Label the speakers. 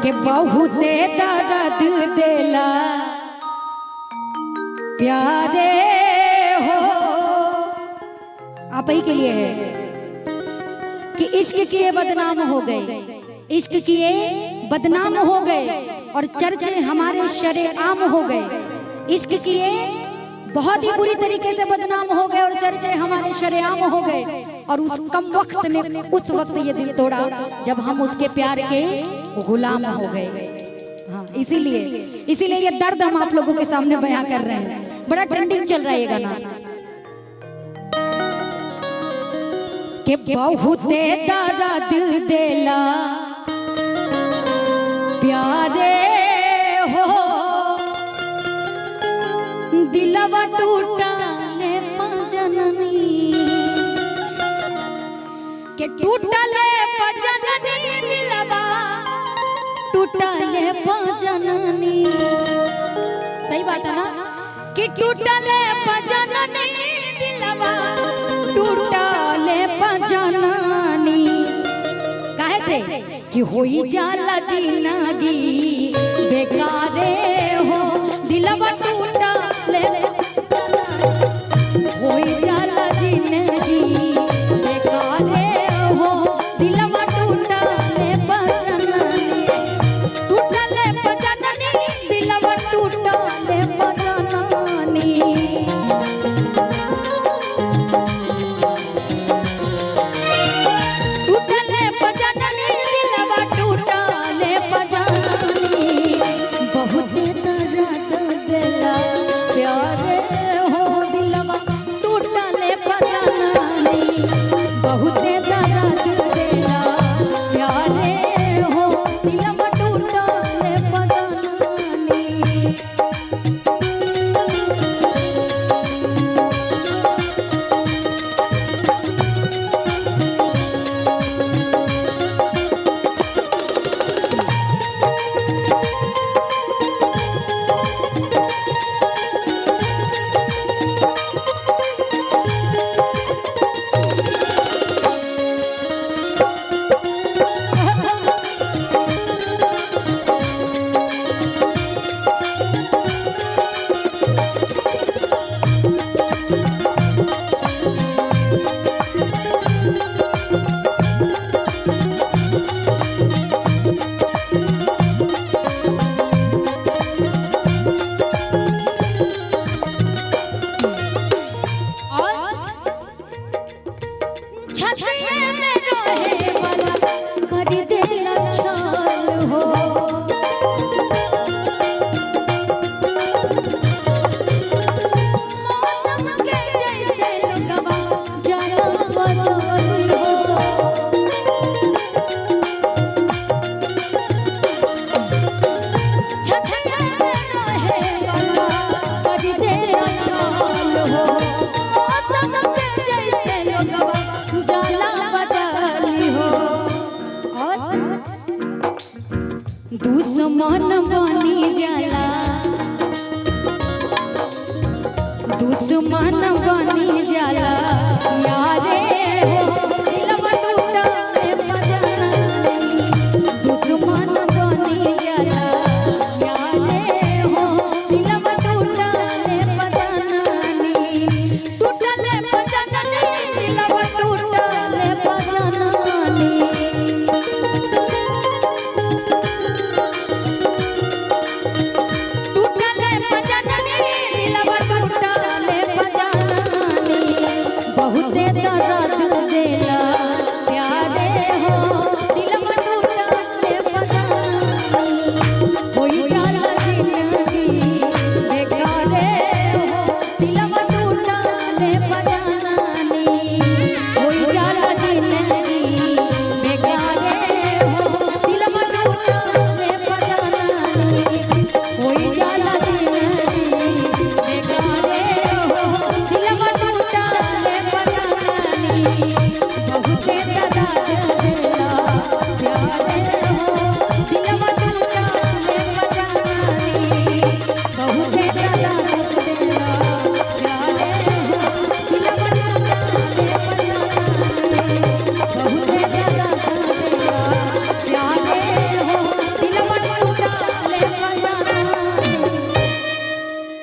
Speaker 1: के बहुते दर्द देला प्यारे हो। आप ही के लिए है कि इश्क किए बदनाम हो गए, इश्क किए बदनाम हो गए और चर्चे हमारे शरेआम हो गए। इश्क किए बहुत ही बुरी तरीके से बदनाम हो गए और चर्चे हमारे शरेआम हो गए। और उस कम वक्त ने उस वक्त ये दिल तोड़ा जब हम उसके प्यार के गुलाम हो गए। हाँ, इसीलिए ये दर्द हम आप लोगों के सामने बयां कर रहे हैं। बड़ा ट्रेंडिंग चल रहा है ये गाना कि बहुते दर्द देला प्यारे हो, दिलवा टूटा ले जननी के टूटले जननी, दिलवा टूटले जननी। सही बात है ना कि टूटले जननी, दिलवा टूटले जननी। काहे थे कि होई जाला जिंदगी बेकारे हो, दिलवा टूटले होई जाला जिंदगी बेकारे हो, दिलवा टूटले जननी। टूटले जननी, दिलवा टूटले जननी। बहुते दर्द देला प्यारे हो, दिलवा टूटले जननी। दुश्मन बनी जाला, दुश्मन बनी जाला यारे हो।